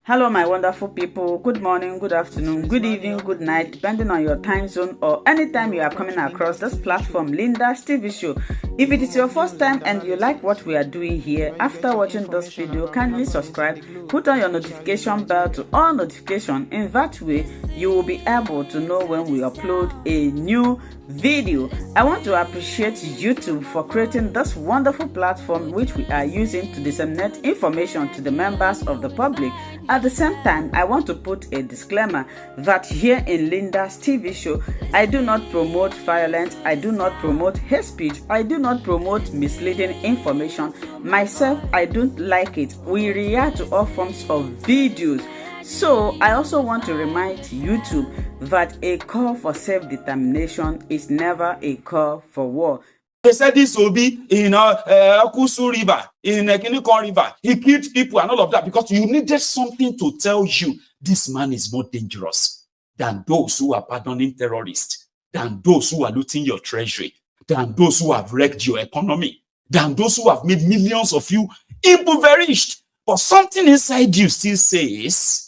Hello, my wonderful people. Good morning, good afternoon, good evening, good night, depending on your time zone or anytime you are coming across this platform, Linda's TV show. If it is your first time and you like what we are doing here, after watching this video, kindly subscribe, put on your notification bell to all notifications. In that way, you will be able to know when we upload a new video. I want to appreciate YouTube for creating this wonderful platform which we are using to disseminate information to the members of the public. At the same time, I want to put a disclaimer that here in Linda's TV show, I do not promote violence, I do not promote hate speech, I do not promote misleading information. Myself, I don't like it. We react to all forms of videos. So I also want to remind YouTube that a call for self-determination is never a call for war. They said this will be in Akusu River, in Kinikon River. He killed people and all of that because you needed something to tell you this man is more dangerous than those who are pardoning terrorists, than those who are looting your treasury, than those who have wrecked your economy, than those who have made millions of you impoverished. But something inside you still says,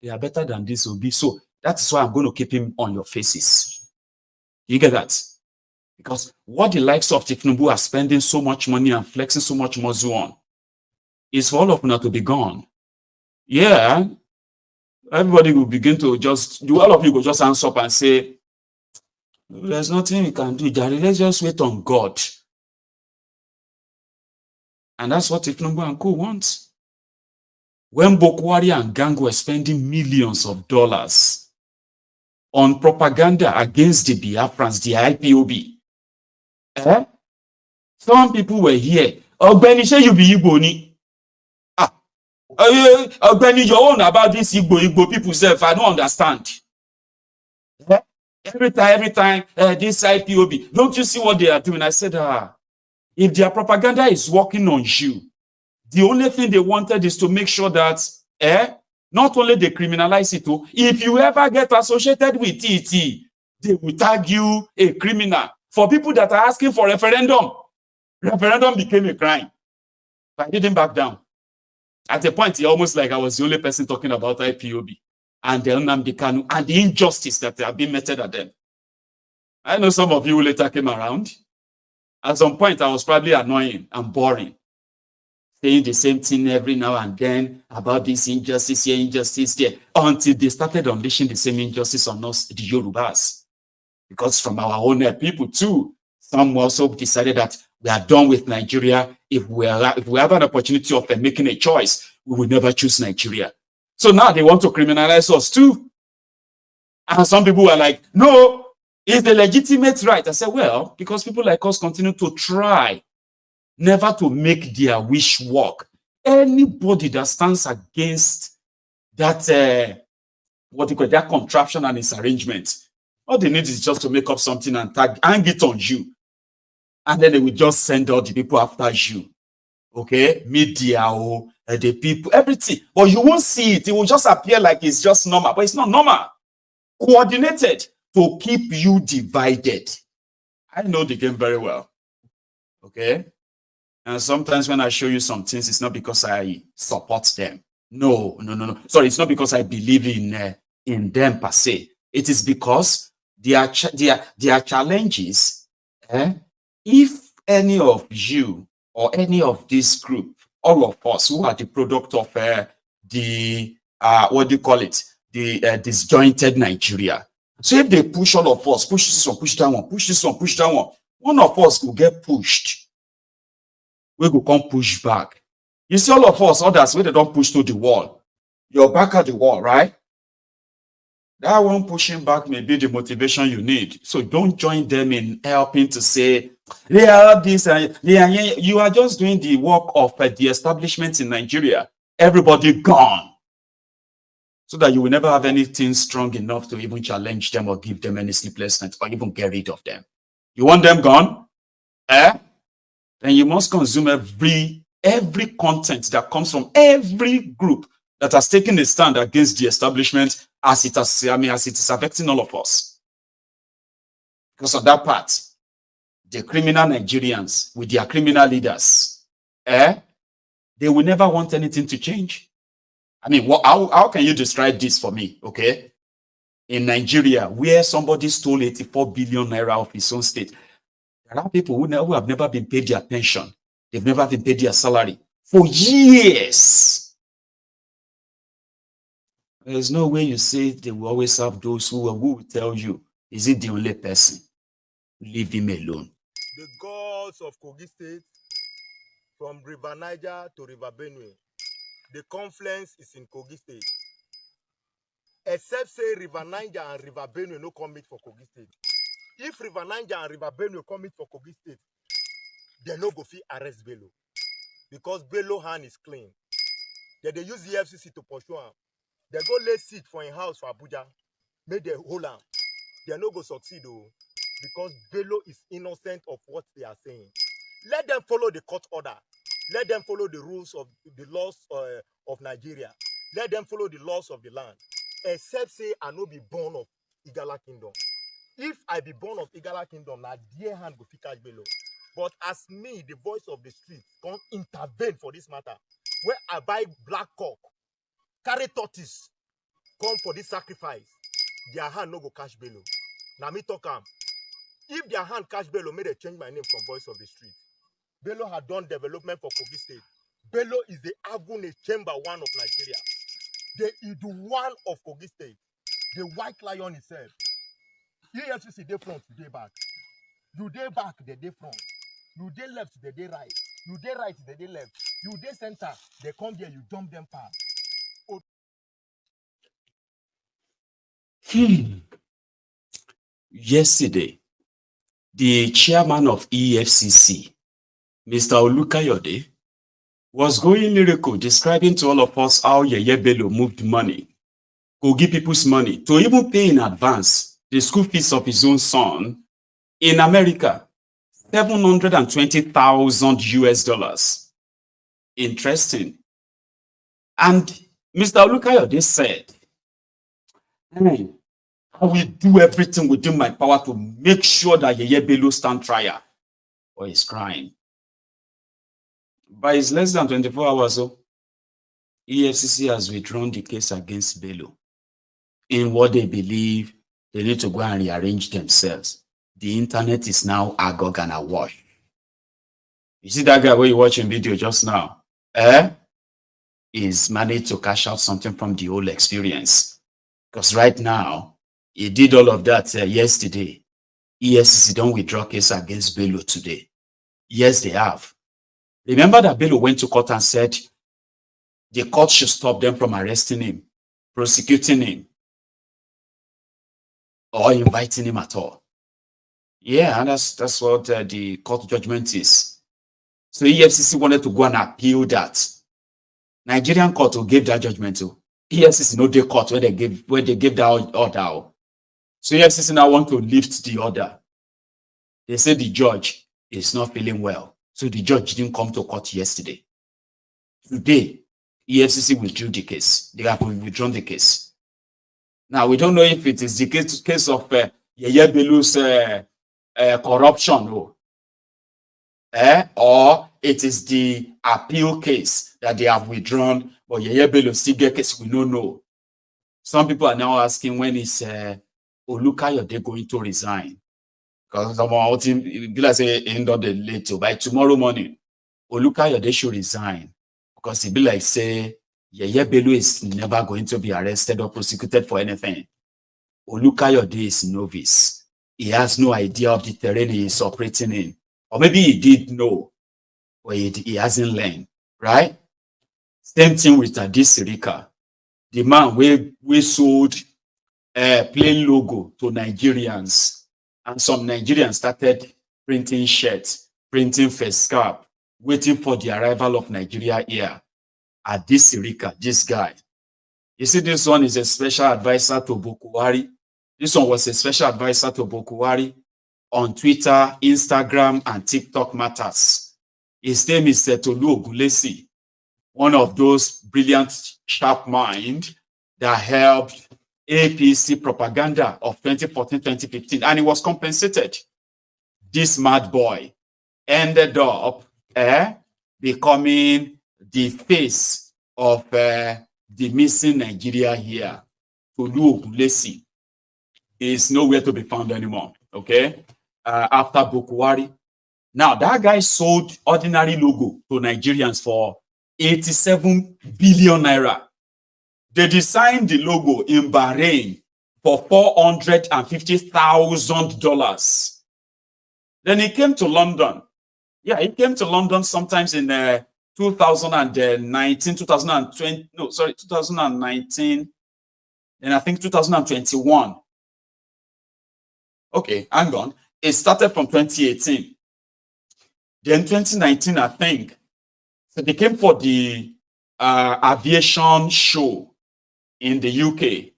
they are better than this will be. So that's why I'm going to keep him on your faces. You get that? Because what the likes of Tinubu are spending so much money and flexing so much muscle on is for all of them to be gone. Yeah, everybody will begin to all of you will just answer up and say, there's nothing we can do, Jerry. Let's just wait on God. And that's what Tinubu and co wants. When Bokwari and gang were spending millions of dollars on propaganda against the Biafrans, the IPOB, some people were here. Ogbeni, say you be Igbo ni. Ogbeni, your own about this Igbo people self, I don't understand. Every time, this IPOB, don't you see what they are doing? I said, if their propaganda is working on you, the only thing they wanted is to make sure that, not only they criminalize it, if you ever get associated with it, they will tag you a criminal. For people that are asking for referendum became a crime. But I didn't back down. At a point, almost like I was the only person talking about IPOB and the Nnamdi Kanu and the injustice that have been meted at them. I know some of you later came around. At some point, I was probably annoying and boring, saying the same thing every now and then about this injustice here, injustice there, until they started unleashing the same injustice on us, the Yorubas. Because from our own people too, some also decided that we are done with Nigeria. If we have an opportunity of making a choice, we will never choose Nigeria. So now they want to criminalize us too. And some people are like, no, it's the legitimate right. I said, well, because people like us continue to try never to make their wish work. Anybody that stands against that, that contraption and its arrangement, all they need is just to make up something and hang it on you. And then they will just send all the people after you. Okay? Media, the people, everything. But you won't see it. It will just appear like it's just normal. But it's not normal. Coordinated to keep you divided. I know the game very well. Okay? And sometimes when I show you some things, it's not because I support them. No. Sorry, it's not because I believe in them per se. It is because their challenges. If any of you or any of this group, all of us who are the product of the disjointed Nigeria. So if they push all of us, push this one, push that one, push this one, push that one of us will get pushed. We will come push back. You see all of us, others, when they don't push to the wall, you're back at the wall, right? That one pushing back may be the motivation you need. So don't join them in helping to say, they are this, you are just doing the work of the establishment in Nigeria. Everybody gone. So that you will never have anything strong enough to even challenge them or give them any sleepless nights or even get rid of them. You want them gone? Then you must consume every content that comes from every group that has taken a stand against the establishment as it is affecting all of us. Because of that part, the criminal Nigerians with their criminal leaders, they will never want anything to change. I mean, how can you describe this for me? Okay. In Nigeria, where somebody stole 84 billion naira of his own state, there are people who have never been paid their pension. They've never been paid their salary for years. There's no way you say they will always have those who will tell you, is it the only person? Leave him alone. The gods of Kogi State, from River Niger to River Benue, the confluence is in Kogi State. Except say River Niger and River Benue no come meet for Kogi State. If River Niger and River Benue come meet for Kogi State, they no go fit arrest Bello. Because Bello hand is clean. They use the FCC to pursue him. They go lay siege for a house for Abuja. Make they hold him. They no go succeed though. Because Bello is innocent of what they are saying. Let them follow the court order. Let them follow the rules of the laws of Nigeria. Let them follow the laws of the land. Except say I no be born of Igala Kingdom. If I be born of Igala Kingdom, na dear hand go fit catch Bello. But as me, the voice of the street, come intervene for this matter. Where I buy black cock, carry tortoise, come for this sacrifice, their hand no go catch Bello. Now me talk am. If their hand catch Bello, may they change my name from voice of the street. Bello had done development for Kogi State. Bello is the Agune Chamber 1 of Nigeria. The Idu1 of Kogi State. The white lion itself. EFCC dey front, you dey back. You dey back, they dey front. You dey left, they dey right. You dey right, they dey left. You dey center, they come there, you dump them past. Yesterday, the chairman of EFCC, Mr. Olukayode, was going lyrical, describing to all of us how Yeye Bello moved money, Kogi people's money, to even pay in advance the school fees of his own son in America, $720,000 US. Interesting. And Mr. Olukayode said, I will do everything within my power to make sure that Yeye Bello stand trial for his crime. By his less than 24 hours, EFCC has withdrawn the case against Bello in what they believe they need to go and rearrange themselves. The internet is now agog and awash. You see that guy where you watching video just now? He's managed to cash out something from the whole experience. Because right now, he did all of that yesterday. EFCC don't withdraw case against Bello today. Yes, they have. Remember that Bello went to court and said the court should stop them from arresting him, prosecuting him, or inviting him at all. Yeah, and that's what the court judgment is. So EFCC wanted to go and appeal that. Nigerian court who gave that judgment to EFCC, no day court where they gave that order. So EFCC now want to lift the order. They say the judge is not feeling well. So the judge didn't come to court yesterday. Today, EFCC withdrew the case. They have withdrawn the case. Now, we don't know if it is the case of Yeye Bello's corruption, or it is the appeal case that they have withdrawn, but Yeye Bello still get case, we don't know. Some people are now asking when is Olukayode going to resign? Because someone be like say end of the late by tomorrow morning, Olukayode should resign because he be like say Yeye Bello is never going to be arrested or prosecuted for anything. Olukayode is novice. He has no idea of the terrain he is operating in, or maybe he did know, but he hasn't learned. Right? Same thing with Adisirika, the man we sold plain logo to Nigerians. And some Nigerians started printing shirts, printing face cap, waiting for the arrival of Nigeria here. Adisirika, this guy. You see, this one is a special advisor to Bukuwari. This one was a special advisor to Bukuwari on Twitter, Instagram, and TikTok matters. His name is Tolu Ogulesi, one of those brilliant, sharp minds that helped APC propaganda of 2014-2015, and he was compensated. This mad boy ended up becoming the face of the the missing Nigeria here, Tolu Ogunlesi, is nowhere to be found anymore. Okay, after Bokwari. Now that guy sold ordinary logo to Nigerians for 87 billion naira. They designed the logo in Bahrain for $450,000. Then he came to London. Yeah, he came to London sometimes in 2019, 2020, no, sorry, 2019, and I think 2021. Okay, hang on. It started from 2018. Then 2019, I think. So they came for the aviation show in the UK.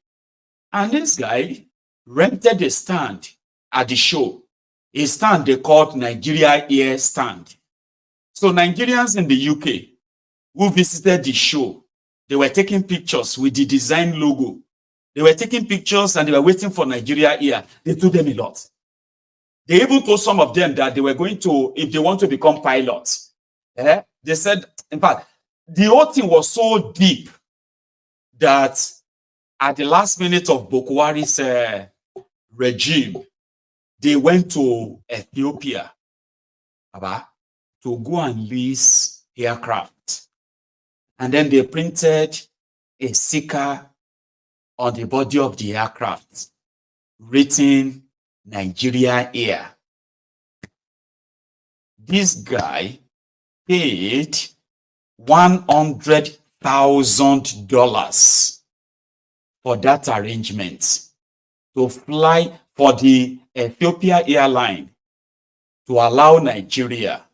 And this guy rented a stand at the show. A stand they called Nigeria Air Stand. So Nigerians in the UK who visited the show, they were taking pictures with the design logo. They were taking pictures and they were waiting for Nigeria Air. They told them a lot. They even told some of them that they were going to, if they want to become pilots, they said, in fact, the whole thing was so deep that at the last minute of Bokwari's regime, they went to Ethiopia to go and lease aircraft. And then they printed a sticker on the body of the aircraft, written Nigeria Air. This guy paid $100,000 for that arrangement to fly for the Ethiopia airline to allow Nigeria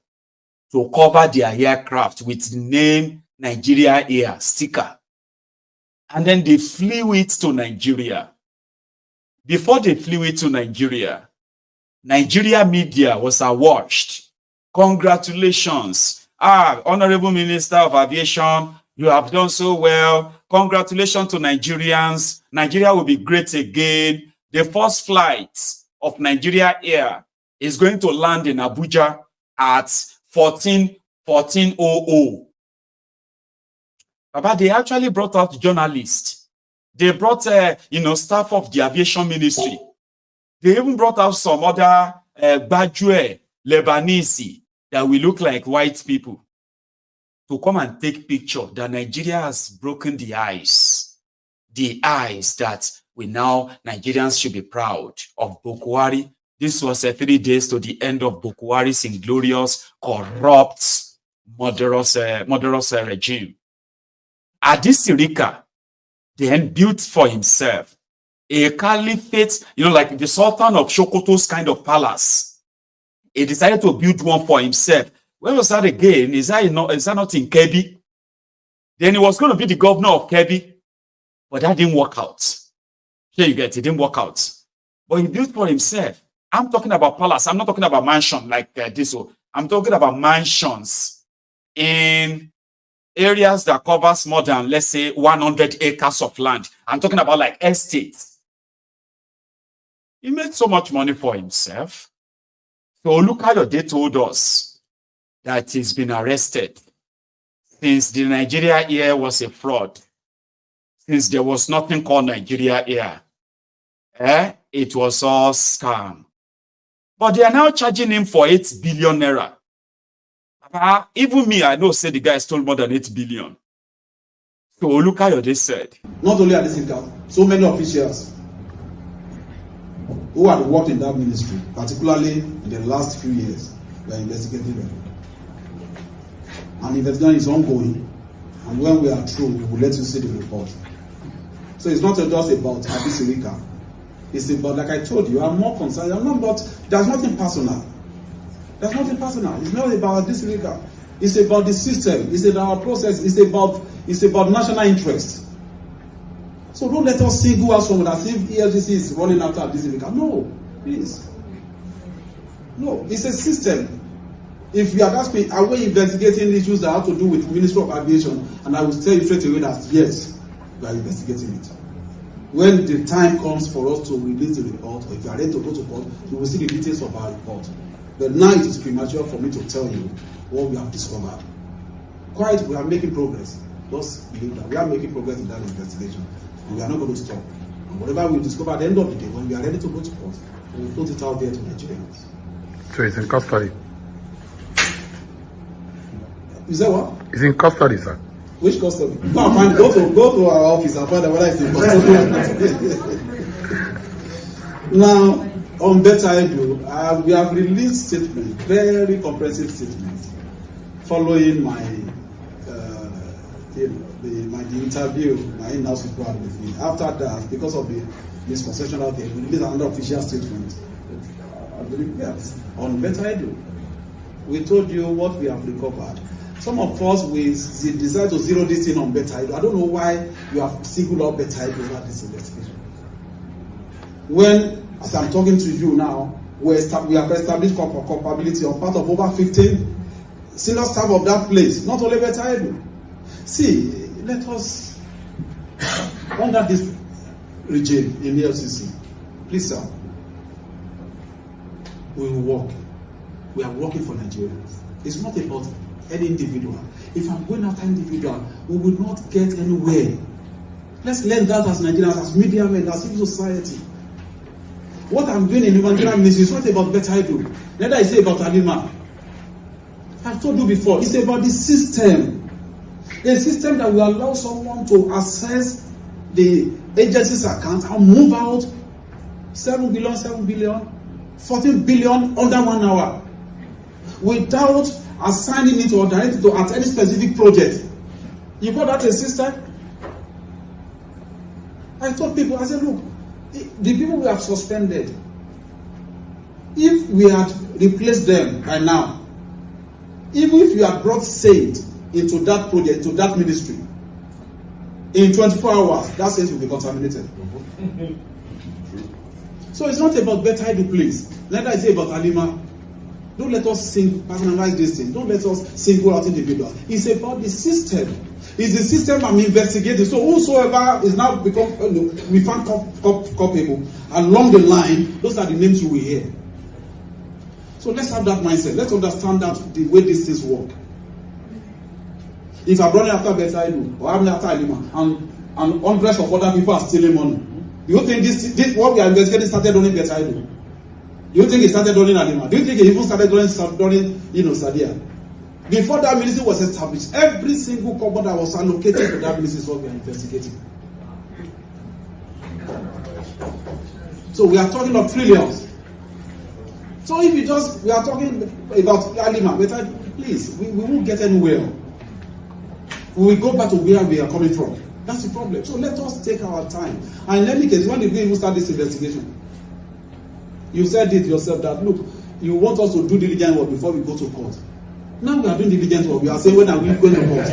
to cover their aircraft with the name Nigeria Air sticker. And then they flew it to Nigeria. Before they flew it to Nigeria, Nigeria media was awash. Congratulations. Honorable Minister of Aviation, you have done so well. Congratulations to Nigerians. Nigeria will be great again. The first flight of Nigeria Air is going to land in Abuja at 14:00. But they actually brought out journalists. They brought, staff of the aviation ministry. They even brought out some other Bajue, Lebanese, that will look like white people to come and take picture that Nigeria has broken the ice. The ice that Nigerians should be proud of Bokwari. This was 3 days to the end of Bokwari's inglorious, corrupt, murderous regime. Adisirika then built for himself a caliphate, like the Sultan of Sokoto's kind of palace. He decided to build one for himself. Where was that again? Is that not in Kebbi? Then he was going to be the governor of Kebbi, but that didn't work out. Here you get it, didn't work out. But he built for himself. I'm talking about palace. I'm not talking about mansion like this. I'm talking about mansions in areas that covers more than, let's say, 100 acres of land. I'm talking about like estates. He made so much money for himself. So Olukayode told us that he's been arrested since the Nigeria Air was a fraud. Since there was nothing called Nigeria Air. It was all scam. But they are now charging him for 8 billion naira. Even me, I know, say the guy stole more than 8 billion. So Olukayode said, not only at this account, so many officials who had worked in that ministry, particularly in the last few years, were investigating them. And the investigation is ongoing, and when we are through, we will let you see the report. So it's not just about Adisirika. It's about, like I told you, I'm more concerned. I'm not about, there's nothing personal. There's nothing personal. It's not about Adisirika. It's about the system. It's about our process. It's about national interest. So don't let us single out someone as if ELGC is running after Adisirika. No, please. No, it's a system. If you are asking me, are we investigating issues that have to do with Ministry of Aviation, and I will tell you straight away that yes, we are investigating it. When the time comes for us to release the report, or if you are ready to go to court, you will see the details of our report. But now it is premature for me to tell you what we have discovered. Quite, we are making progress. Just believe that we are making progress in that investigation, and we are not going to stop. And whatever we discover at the end of the day, when we are ready to go to court, we will put it out there to Nigerians. So it's in custody. Is that what? It's in custody, sir. Which custody? Go to our office and find out whether it's in custody. Now, on Better Edu, we have released statement, very comprehensive statement, following my the interview, my in-house report with me. After that, because of the misconception out there, we released another official statement on Better Edu. We told you what we have recovered. Some of us, we decide to zero this in on Better Edu. I don't know why you have singled out Better Edu over this investigation. When, as I'm talking to you now, we have established culpability on part of over 15 senior staff of that place, not only Better Edu. See, let us, under this regime in the LCC, please, sir, we will work. We are working for Nigerians. It's not about any individual. If I'm going after individual, we will not get anywhere. Let's learn that as Nigerians, as media men, as civil society. What I'm doing in the Nigerian ministry is not about Better Edu. Neither is it about Alima. I've told you before, it's about the system. A system that will allow someone to access the agency's account and move out 7 billion, 14 billion under 1 hour without assigning it or directing it at any specific project. You call that a system? I told people, I said, look, the people we have suspended, if we had replaced them by now, even if you had brought saint into that project, into that ministry, in 24 hours, that saint will be contaminated. So it's not about Better Edu, please. Neither is it about Alima. Don't let us personalize this thing. Don't let us single out individuals. It's about the system. It's the system I'm investigating. So whosoever is now become, we find culpable along the line, those are the names you will hear. So let's have that mindset. Let's understand that the way these things work. If I'm running after Better Edu or I'm after Alima and hundreds of other people are stealing money, do you think this what we are investigating started running Better Edu? Do you think it started running Alima? Do you think it even started running Sadia? Before that ministry was established, every single cover that was allocated to that ministry is what we are investigating. So we are talking of trillions. So if we are talking about Alima, please, we won't get anywhere. We will go back to where we are coming from. That's the problem. So let us take our time. And in any case, when did we even start this investigation? You said it yourself that, look, you want us to do diligent work before we go to court. Now we are doing diligent work. We are saying, when are we going to court?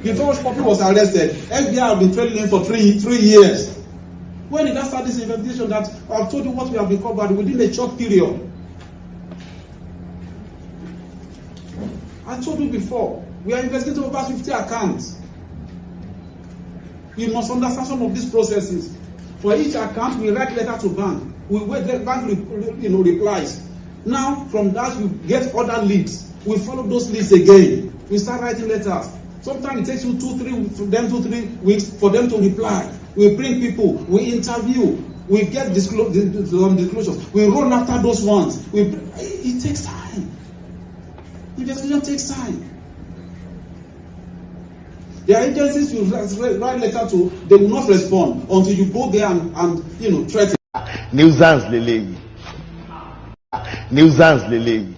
Before Poppy was arrested, FBI have been trailing him for 3 years. When did I start this investigation? That I've told you what we have recovered within a short period. I told you before, we are investigating over 50 accounts. You must understand some of these processes. For each account, we write letter to bank. We wait the bank replies. Now, from that, you get other leads. We follow those leads again. We start writing letters. Sometimes it takes you 2-3 weeks for them to reply. We bring people, we interview, we get disclosures. We run after those ones. It takes time. Investigation takes time. There are agencies you write letter to, they will not respond until you go there and threaten. Nuisance Lele. Nuisance Lele.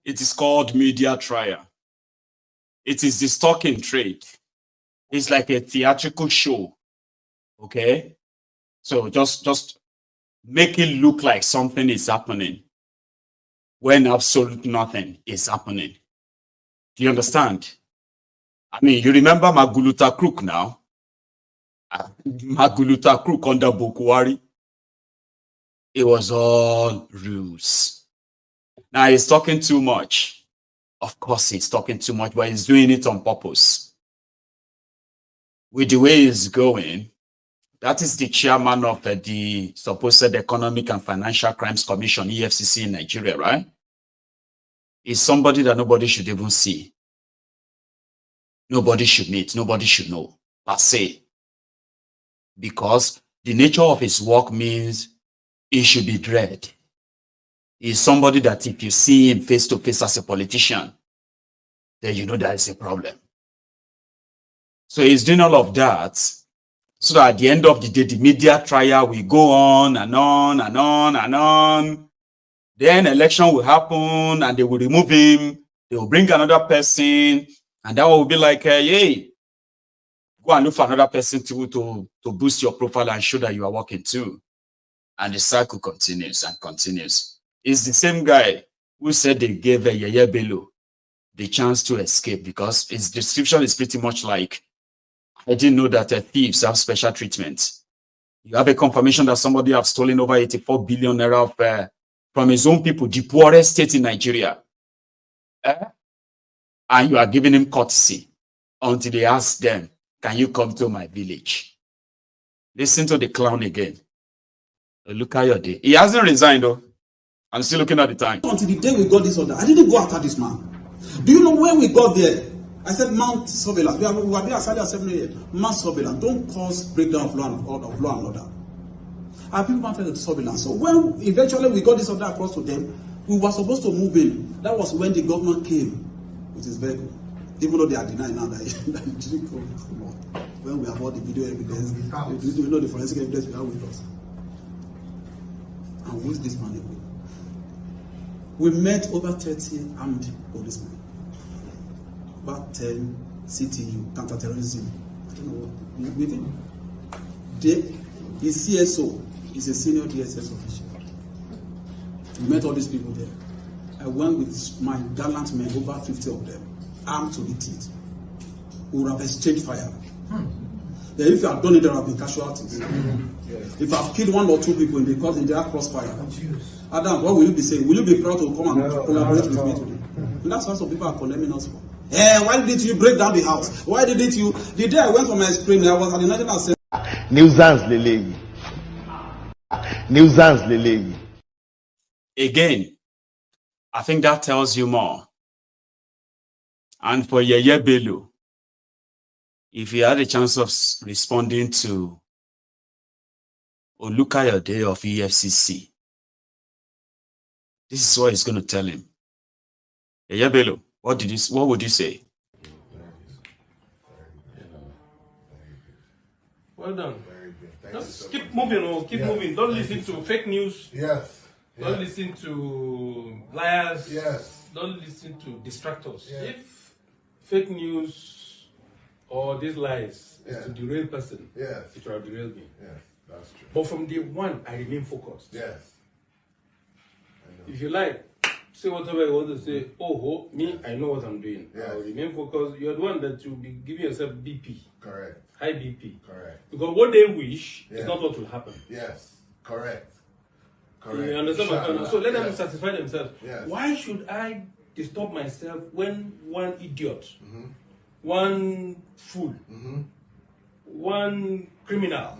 It is called media trial. It is the stock in trade. It's like a theatrical show. Okay? So just make it look like something is happening when absolutely nothing is happening. Do you understand? I mean, you remember Maguluta Crook now? Maguluta Crook under Bokwari. It was all rules. Now he's talking too much. Of course he's talking too much, but he's doing it on purpose. With the way he's going, that is the chairman of the supposed Economic and Financial Crimes Commission, EFCC in Nigeria, right? Is somebody that nobody should even see. nobody should meet, nobody should know, per se. Because the nature of his work means he should be dread. He's somebody that if you see him face to face as a politician, then you know there is a problem. So he's doing all of that so that at the end of the day, the media trial will go on and on and on and on. Then election will happen and they will remove him. They will bring another person, and that will be like, hey, go and look for another person to boost your profile and show that you are working too. And the cycle continues and continues. It's the same guy who said they gave Yeye Bello the chance to escape because his description is pretty much like, I didn't know that thieves have special treatment. You have a confirmation that somebody has stolen over 84 billion naira from his own people, the poorest state in Nigeria. And you are giving him courtesy until they ask them, can you come to my village? Listen to the clown again. Look at your day. He hasn't resigned though. I'm still looking at the time. Until the day we got this order, I didn't go after this man. Do you know when we got there? I said mount surveillance. We were there as early as 7 a.m. Mount surveillance. Don't cause breakdown of law and order. Our people mounted surveillance. So when eventually we got this order across to them, we were supposed to move in. That was when the government came with his vehicle. Even though they are denying now that it didn't come. When we have all the video evidence, we know the forensic evidence we have with us. And who is this man? We met over 30 armed policemen. About 10 CTU, counterterrorism. I don't know what. With him. His CSO is a senior DSS official. We met all these people there. I went with my gallant men, over 50 of them, armed to the teeth. We would have exchanged fire. Then if you have done it, there have been casualties. If I've killed 1 or 2 people in the crossfire, Adam, what will you be saying? Will you be proud to come and collaborate with me today? And that's what some people are condemning us for. Why didn't you break down the house? Why didn't you? The day I went for my screening, I was at the National Assembly. Nuisance leleyi. Nuisance leleyi. Again, I think that tells you more. And for Yeye Bello, if he had a chance of responding to Olukayode of EFCC, this is what he's going to tell him. Yeye Bello, what would you say? Well done. Just keep moving, keep moving. Don't listen to fake news. Yes. Don't listen to liars. Yes. Don't listen to distractors. Yes. If fake news or these lies is to derail person, Yes. it will derail me. Yes, that's true. But from day one, I remain focused. Yes. If you like, say whatever you want to say. Oh, me, I know what I'm doing. Yes. I will remain focused. You're the one that will be giving yourself BP. Correct. High BP. Correct. Because what they wish Yeah. is not what will happen. Yes. Correct. Correct. You understand my point? So let them Yes. satisfy themselves. Yes. Why should I disturb myself when one idiot, one fool, one criminal,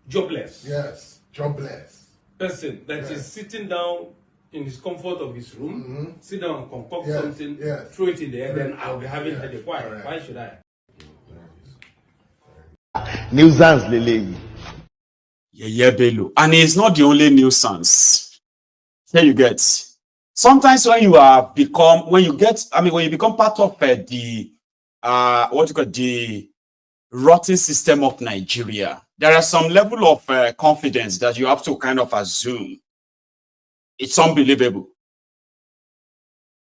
jobless Yes. Jobless. person that is Yes. sitting down in his comfort of his room, sit down and concoct Yes. something, Yes. throw it in the air, then I'll be having Yes. headache. Why? Correct. Why should I? Nuisance leleyi. Yeye Bello. And he's not the only nuisance. Here you get. Sometimes when you become part of the rotten system of Nigeria, there are some level of confidence that you have to kind of assume. It's unbelievable.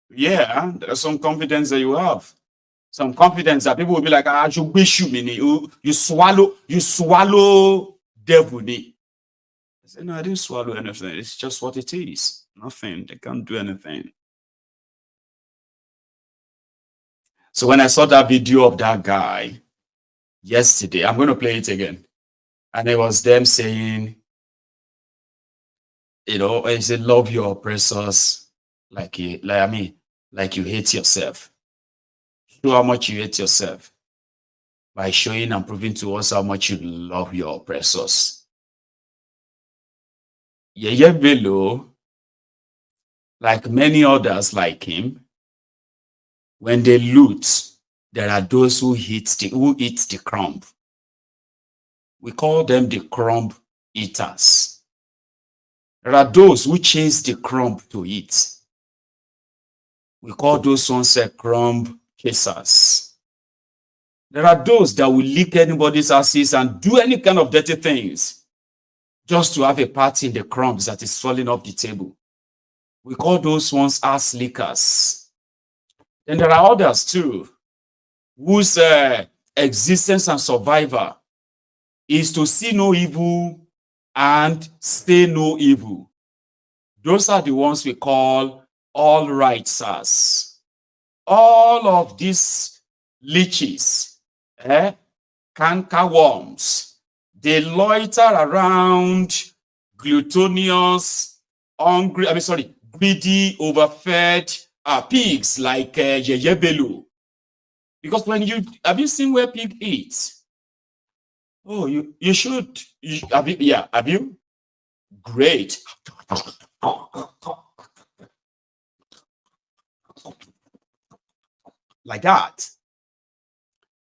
Yeah, there's some confidence that you have. Some confidence that people will be like, you wish you swallow devil. I said, no, I didn't swallow anything. It's just what it is. Nothing. They can't do anything. So when I saw that video of that guy yesterday, I'm going to play it again. And it was them saying, I said, love your oppressors like you hate yourself. Show how much you hate yourself by showing and proving to us how much you love your oppressors. Yeye Bello, like many others like him, when they loot, there are those who eat the crumb. We call them the crumb eaters. There are those who chase the crumb to eat. We call those ones crumb chasers. There are those that will lick anybody's asses and do any kind of dirty things just to have a part in the crumbs that is falling off the table. We call those ones ass lickers. Then there are others too, whose existence and survival is to see no evil and say no evil. Those are the ones we call all righters. All of these leeches, cankerworms, they loiter around glutinous, greedy, overfed pigs like Yeyebelu. Because have you seen where pig eats? Oh, you should. Have you? Great. Like that.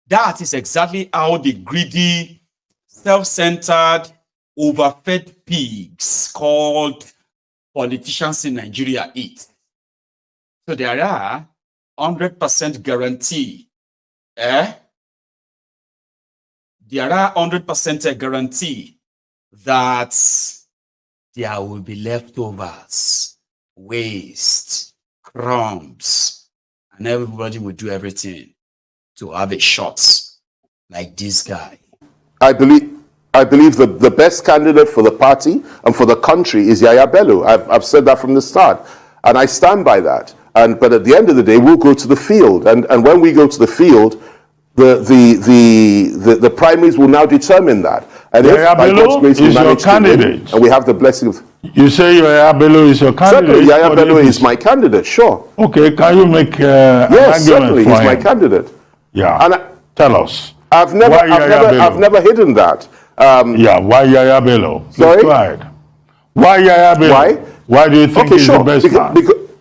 That is exactly how the greedy, self-centered, overfed pigs called politicians in Nigeria eat. So there are 100% guarantee. There are 100% guarantee that there will be leftovers, waste, crumbs, and everybody will do everything to have a shot like this guy. I believe the best candidate for the party and for the country is Yaya Bello. I've said that from the start, and I stand by that. But at the end of the day, we'll go to the field, and when we go to the field, the primaries will now determine that. And Yaya if by God's grace we manage to win, and we have the blessing of... You say Yaya Bello is your candidate? Certainly, Yaya Bello is my candidate, sure. Okay, can you make an yes, certainly, he's my candidate. Yeah, and tell us. I've never hidden that. Why Yaya Bello? Sorry? Why Yaya Bello? Why? Why do you think he's the best man?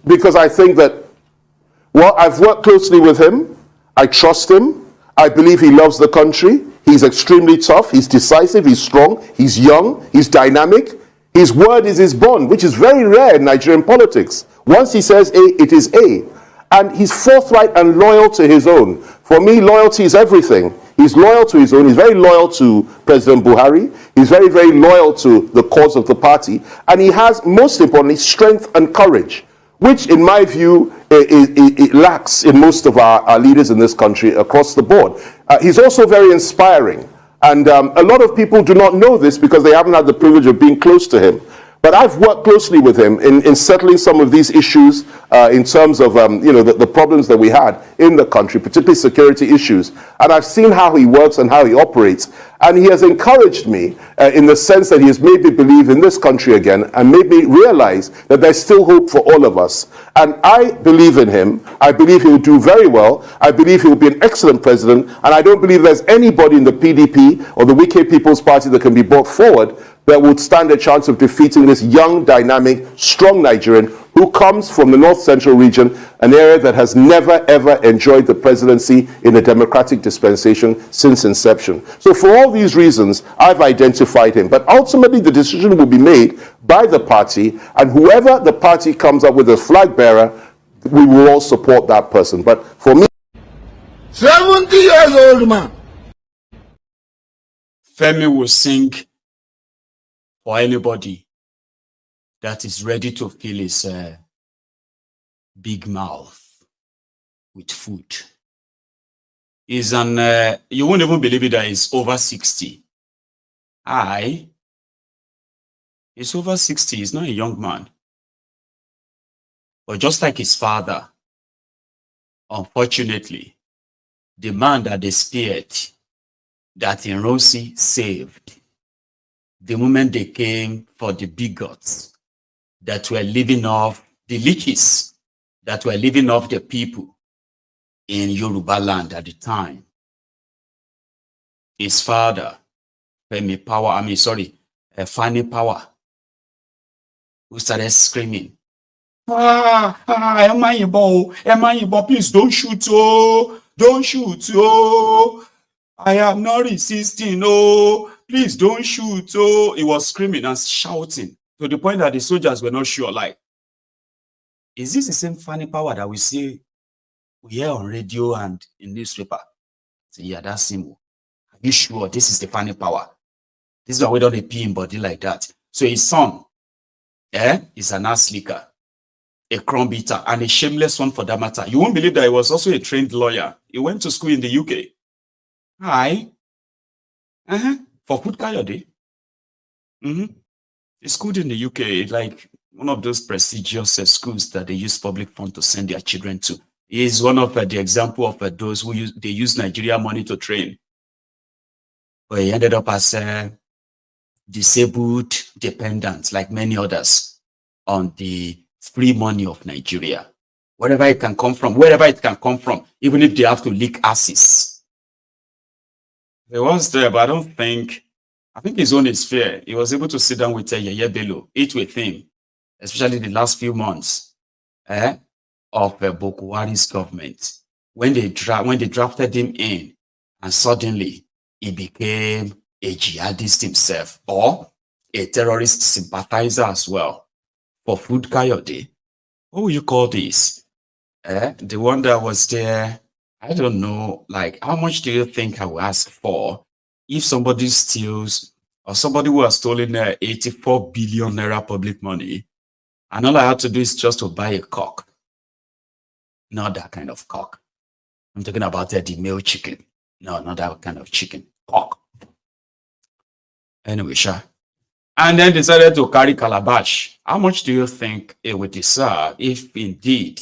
Because I think that, well, I've worked closely with him. I trust him. I believe he loves the country. He's extremely tough. He's decisive. He's strong. He's young. He's dynamic. His word is his bond, which is very rare in Nigerian politics. Once he says A, it is A. And he's forthright and loyal to his own. For me, loyalty is everything. He's loyal to his own. He's very loyal to President Buhari. He's very, very loyal to the cause of the party. And he has, most importantly, strength and courage, which, in my view, it lacks in most of our leaders in this country across the board. He's also very inspiring. And a lot of people do not know this because they haven't had the privilege of being close to him. But I've worked closely with him in settling some of these issues in terms of the problems that we had in the country, particularly security issues. And I've seen how he works and how he operates. And he has encouraged me in the sense that he has made me believe in this country again and made me realize that there's still hope for all of us. And I believe in him. I believe he will do very well. I believe he will be an excellent president. And I don't believe there's anybody in the PDP or the Wike People's Party that can be brought forward that would stand a chance of defeating this young, dynamic, strong Nigerian who comes from the North Central region, an area that has never, ever enjoyed the presidency in a democratic dispensation since inception. So for all these reasons, I've identified him. But ultimately, the decision will be made by the party, and whoever the party comes up with as flag bearer, we will all support that person. But for me... 70 years old man. Femi will sing for anybody that is ready to fill his big mouth with food. He's you won't even believe it, that he's over 60. He's over 60. He's not a young man. But just like his father, unfortunately, the man that they spared, that Nrosi saved, the moment they came for the bigots that were living off the leeches, that were living off the people in Yoruba land at the time, his father, Fani Power, who started screaming, Emma Yibo, please don't shoot, oh, don't shoot, oh, I am not resisting, oh, please don't shoot, oh. He was screaming and shouting to the point that the soldiers were not sure, like, is this the same funny power that we hear on radio and in newspaper? So, yeah, that's him. Are you sure this is the funny power? This is why we don't pee in body like that. So his son, is an ass licker, a crumb beater, and a shameless one for that matter. You won't believe that he was also a trained lawyer. He went to school in the UK. Hi. For Food Coyote. He schooled in the UK, like one of those prestigious schools that they use public funds to send their children to. He is one of the example of those who use Nigeria money to train. But he ended up as disabled dependent, like many others, on the free money of Nigeria. Wherever it can come from, even if they have to lick asses. He was there, but I think his own is fair. He was able to sit down with Yeye Bello, eat with him, especially the last few months of Boko Haram's government. When they drafted him in, and suddenly he became a jihadist himself, or a terrorist sympathizer as well. For Food Coyote, what would you call this? The one that was there, I don't know, like, how much do you think I will ask for if somebody steals, or somebody who has stolen 84 billion naira public money, and all I had to do is just to buy a cock? Not that kind of cock. I'm talking about the male chicken. No, not that kind of chicken. Cock. Anyway, sure. And then decided to carry calabash. How much do you think it would deserve if indeed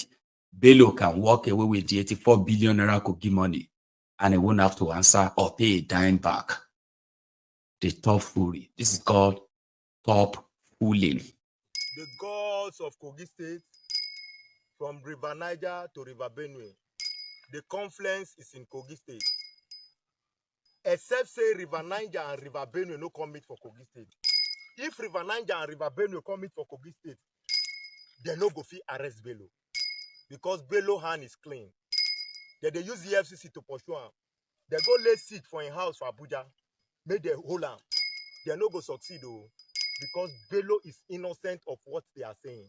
Bello can walk away with the 84 billion naira cookie money and he won't have to answer or pay a dime back? The top foolery. This is called top fooling. The gods of Kogi State, from River Niger to River Benue, the confluence is in Kogi State. Except say River Niger and River Benue no come meet for Kogi State. If River Niger and River Benue come meet for Kogi State, they no go fit arrest Bello, because Bello hand is clean. They use the FCC to pursue him. They go lay siege for a house for Abuja, make they hold him. They no go succeed though, because Bello is innocent of what they are saying.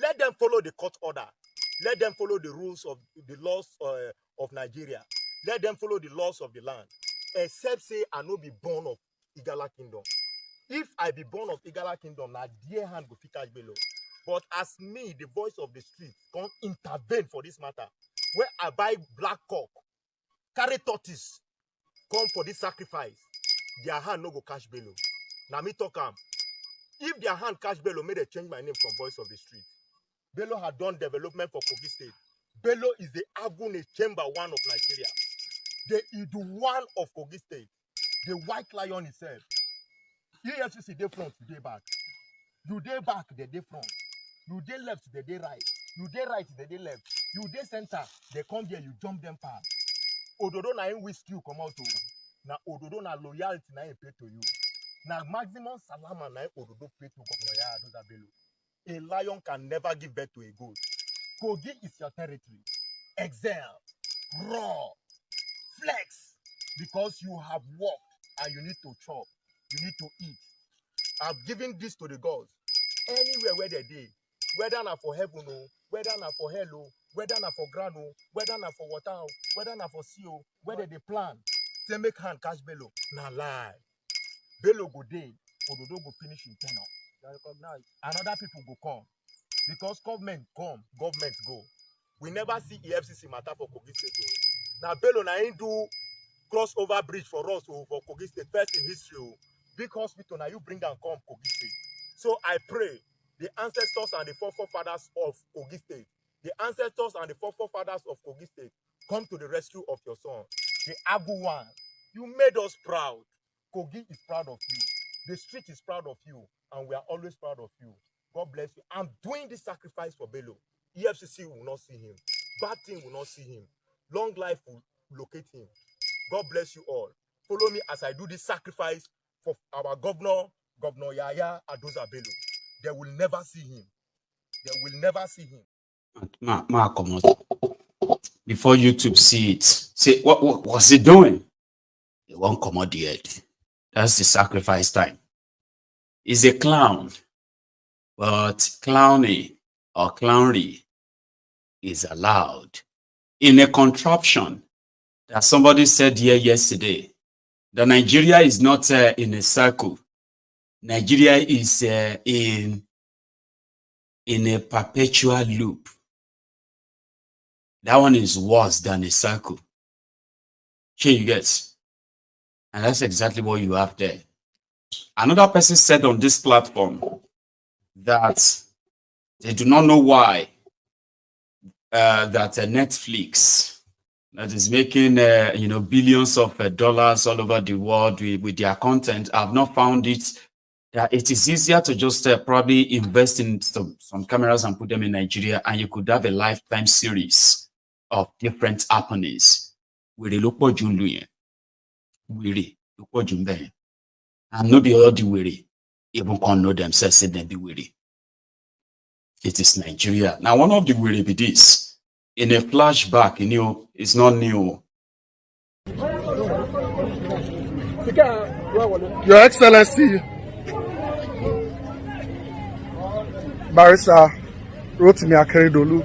Let them follow the court order. Let them follow the rules of the laws of Nigeria. Let them follow the laws of the land. Except say I no be born of Igala Kingdom. If I be born of Igala Kingdom, na dear hand go fit catch Bello. But as me, the voice of the street, come intervene for this matter, where I buy black cock, carry tortoise, come for this sacrifice, their hand no go catch Bello. Now me talk am. If their hand catch Bello, may they change my name from voice of the street. Bello had done development for Kogi State. Bello is the Agune Chamber 1 of Nigeria. The Idu1 of Kogi State. The white lion itself. EFCC dey front, you dey back. You dey back, they dey front. You dey left, they dey right. You dey right, they dey left. You dey center, they come there, you jump them past. Ododo na him whisk you come out to. Na Ododo na loyalty na him pay to you. Na maximum salama na him Ododo pay to Governor Yaya Adoza Bello. A lion can never give birth to a goat. Kogi is your territory. Excel, roar, flex, because you have worked and you need to chop. You need to eat. I've given this to the gods. Anywhere where they dey, whether na for heaven, whether na for hell, whether na for ground, whether na for water, whether na for sea, whether they plan, say make hand catch Bello. Na lie. Bello go dey, Ododo go finish in tenor. Recognize. And other people go come. Because government come, government go. We never see EFCC matter for Kogi State. Now Bello na him do crossover bridge for us for Kogi State, first in history. Big hospital, now you bring and come Kogi State. So I pray the ancestors and the forefathers of Kogi State, the ancestors and the forefathers of Kogi State, come to the rescue of your son. The Agu one, you made us proud. Kogi is proud of you. The street is proud of you, and we are always proud of you. God bless you. I'm doing this sacrifice for Bello. EFCC will not see him. Bad thing will not see him. Long life will locate him. God bless you all. Follow me as I do this sacrifice for our governor, Governor Yaya Adoza Bello. They will never see him. They will never see him. before YouTube see it. Say, what's he doing? He won't come out the head. That's the sacrifice time. He's a clown, but clowning or clownery is allowed in a contraption that somebody said here yesterday. That Nigeria is not in a circle. Nigeria is in a perpetual loop. That one is worse than a circle. Here you get. And that's exactly what you have there. Another person said on this platform that they do not know why that Netflix that is making billions of dollars all over the world with their content. I've not found it that it is easier to just probably invest in some cameras and put them in Nigeria, and you could have a lifetime series of different happenings. And not be all the weary, even can know themselves say them be weary. It is Nigeria. Now, one of the weary be this. In a flashback, it's not new. Your Excellency, Barrister Rotimi Akeredolu,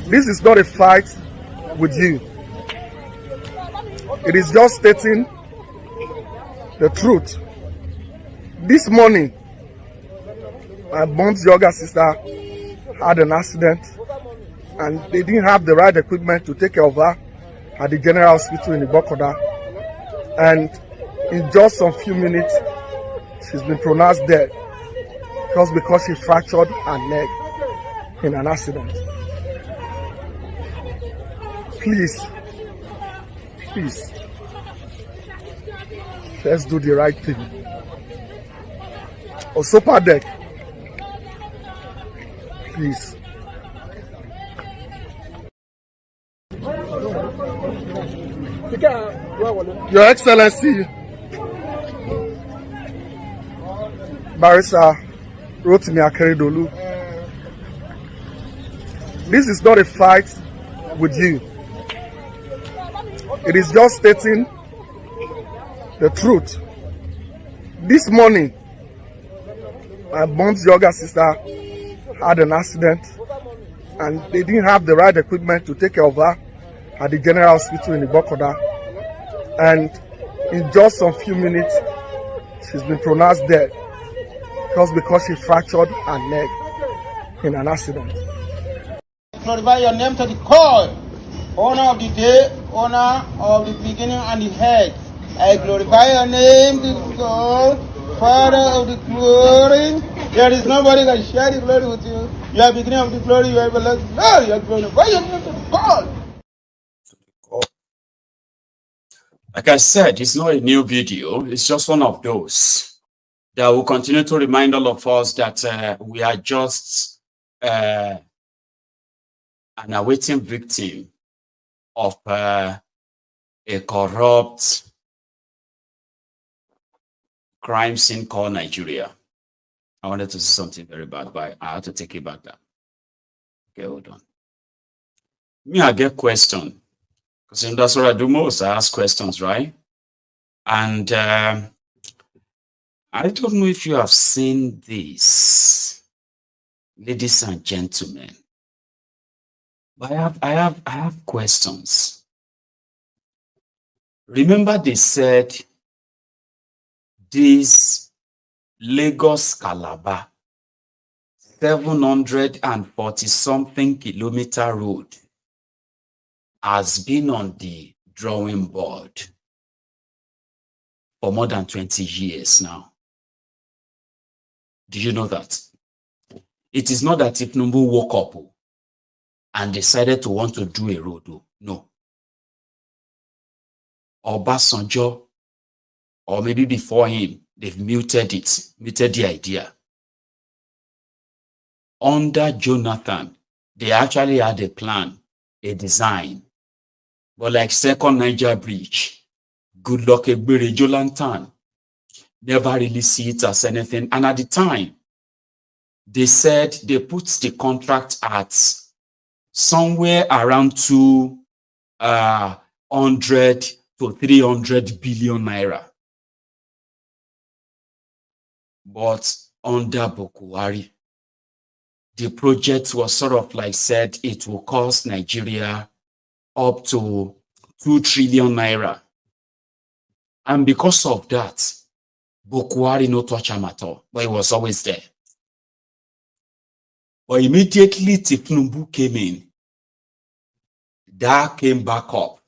this is not a fight with you. It is just stating the truth. This morning, my mom's younger sister had an accident and they didn't have the right equipment to take care of her at the general hospital in Ibokoda. And in just some few minutes, she's been pronounced dead just because she fractured her leg in an accident. Please, let's do the right thing. Osopa deck, please. Your Excellency, Barrister Rotimi Akeredolu, this is not a fight with you. It is just stating the truth. This morning, my mom's younger sister had an accident and they didn't have the right equipment to take care of her at the general hospital in Ibokoda. And in just some few minutes, she's been pronounced dead just because she fractured her leg in an accident. Glorify your name to the core, owner of the day, owner of the beginning and the head. I glorify your name to the God, Father of the glory. There is nobody that can share the glory with you. You are beginning of the glory, you are everlasting glory. You are glorify your name to the God. Like I said, it's not a new video. It's just one of those that will continue to remind all of us that we are just an awaiting victim of a corrupt crime scene called Nigeria. I wanted to say something very bad, but I have to take it back now. Okay, hold on. Me, I get question. Because that's what I do most. I ask questions, right? And I don't know if you have seen this, ladies and gentlemen. But I have questions. Remember they said this Lagos Calabar 740-something kilometer road has been on the drawing board for more than 20 years now. Do you know that? It is not that Tinubu woke up and decided to want to do a road. No. Obasanjo, or maybe before him, they've muted the idea. Under Jonathan, they actually had a plan, a design. But like Second Niger Bridge, Goodluck Ebere Jolantan never really see it as anything. And at the time, they said they put the contract at somewhere around 200 to 300 billion naira. But under Buhari, the project was sort of like said it will cost Nigeria up to 2 trillion naira. And because of that, Buhari no touch him at all, but he was always there. But immediately Tinubu came in, that came back up.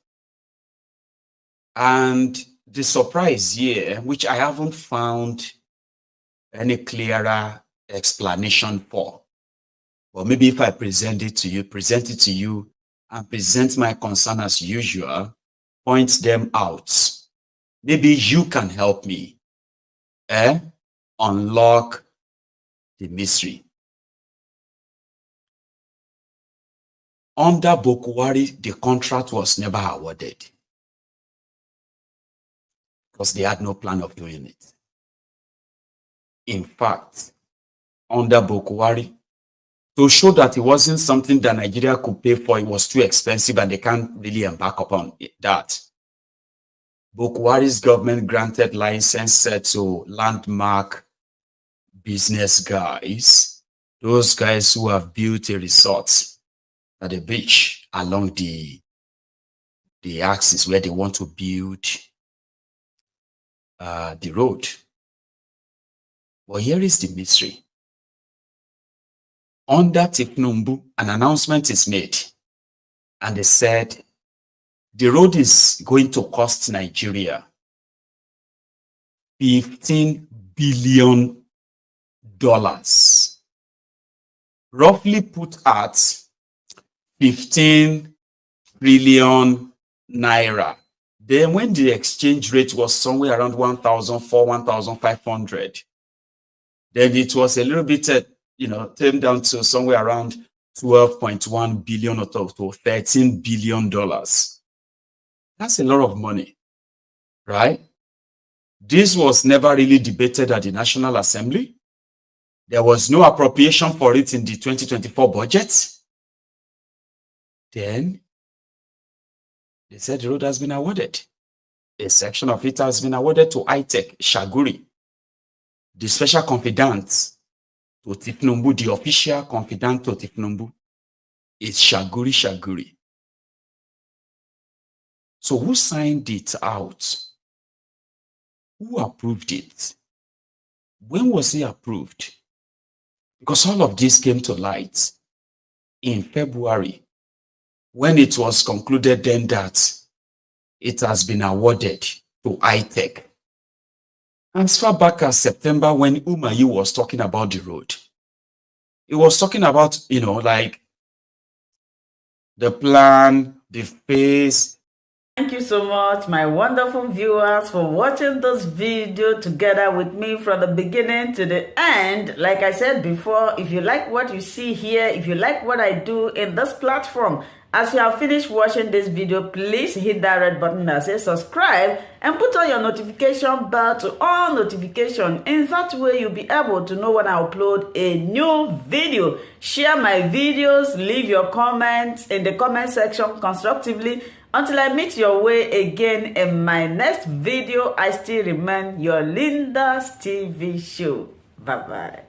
And the surprise here, which I haven't found any clearer explanation for, but maybe if I present it to you, and present my concern as usual, point them out, maybe you can help me unlock the mystery. Under Buhari, the contract was never awarded because they had no plan of doing it. In fact, under Buhari, to show that it wasn't something that Nigeria could pay for, it was too expensive and they can't really embark upon that. Buhari's government granted license to landmark business guys, those guys who have built a resort at the beach along the axis where they want to build the road. But here is the mystery. Under Tinubu, an announcement is made, and they said the road is going to cost Nigeria $15 billion, roughly put at 15 trillion naira. Then when the exchange rate was somewhere around 1,400, 1,500, then it was a little bit, turned down to somewhere around 12.1 billion or to $13 billion. That's a lot of money, right? This was never really debated at the National Assembly. There was no appropriation for it in the 2024 budget. Then they said the road has been awarded. A section of it has been awarded to ITEC Shaguri, the special confidant to Tinubu, the official confidant to Tinubu is Shaguri. So who signed it out? Who approved it? When was it approved? Because all of this came to light in February, when it was concluded then that it has been awarded to ITEC. As far back as September, when Umahi was talking about the road, he was talking about, like the plan, the phase. Thank you so much, my wonderful viewers, for watching this video together with me from the beginning to the end. Like I said before, if you like what you see here, if you like what I do in this platform, as you have finished watching this video, please hit that red button that says subscribe and put on your notification bell to all notification. In that way, you'll be able to know when I upload a new video. Share my videos, leave your comments in the comment section constructively. Until I meet your way again in my next video, I still remain your Linda's TV show. Bye-bye.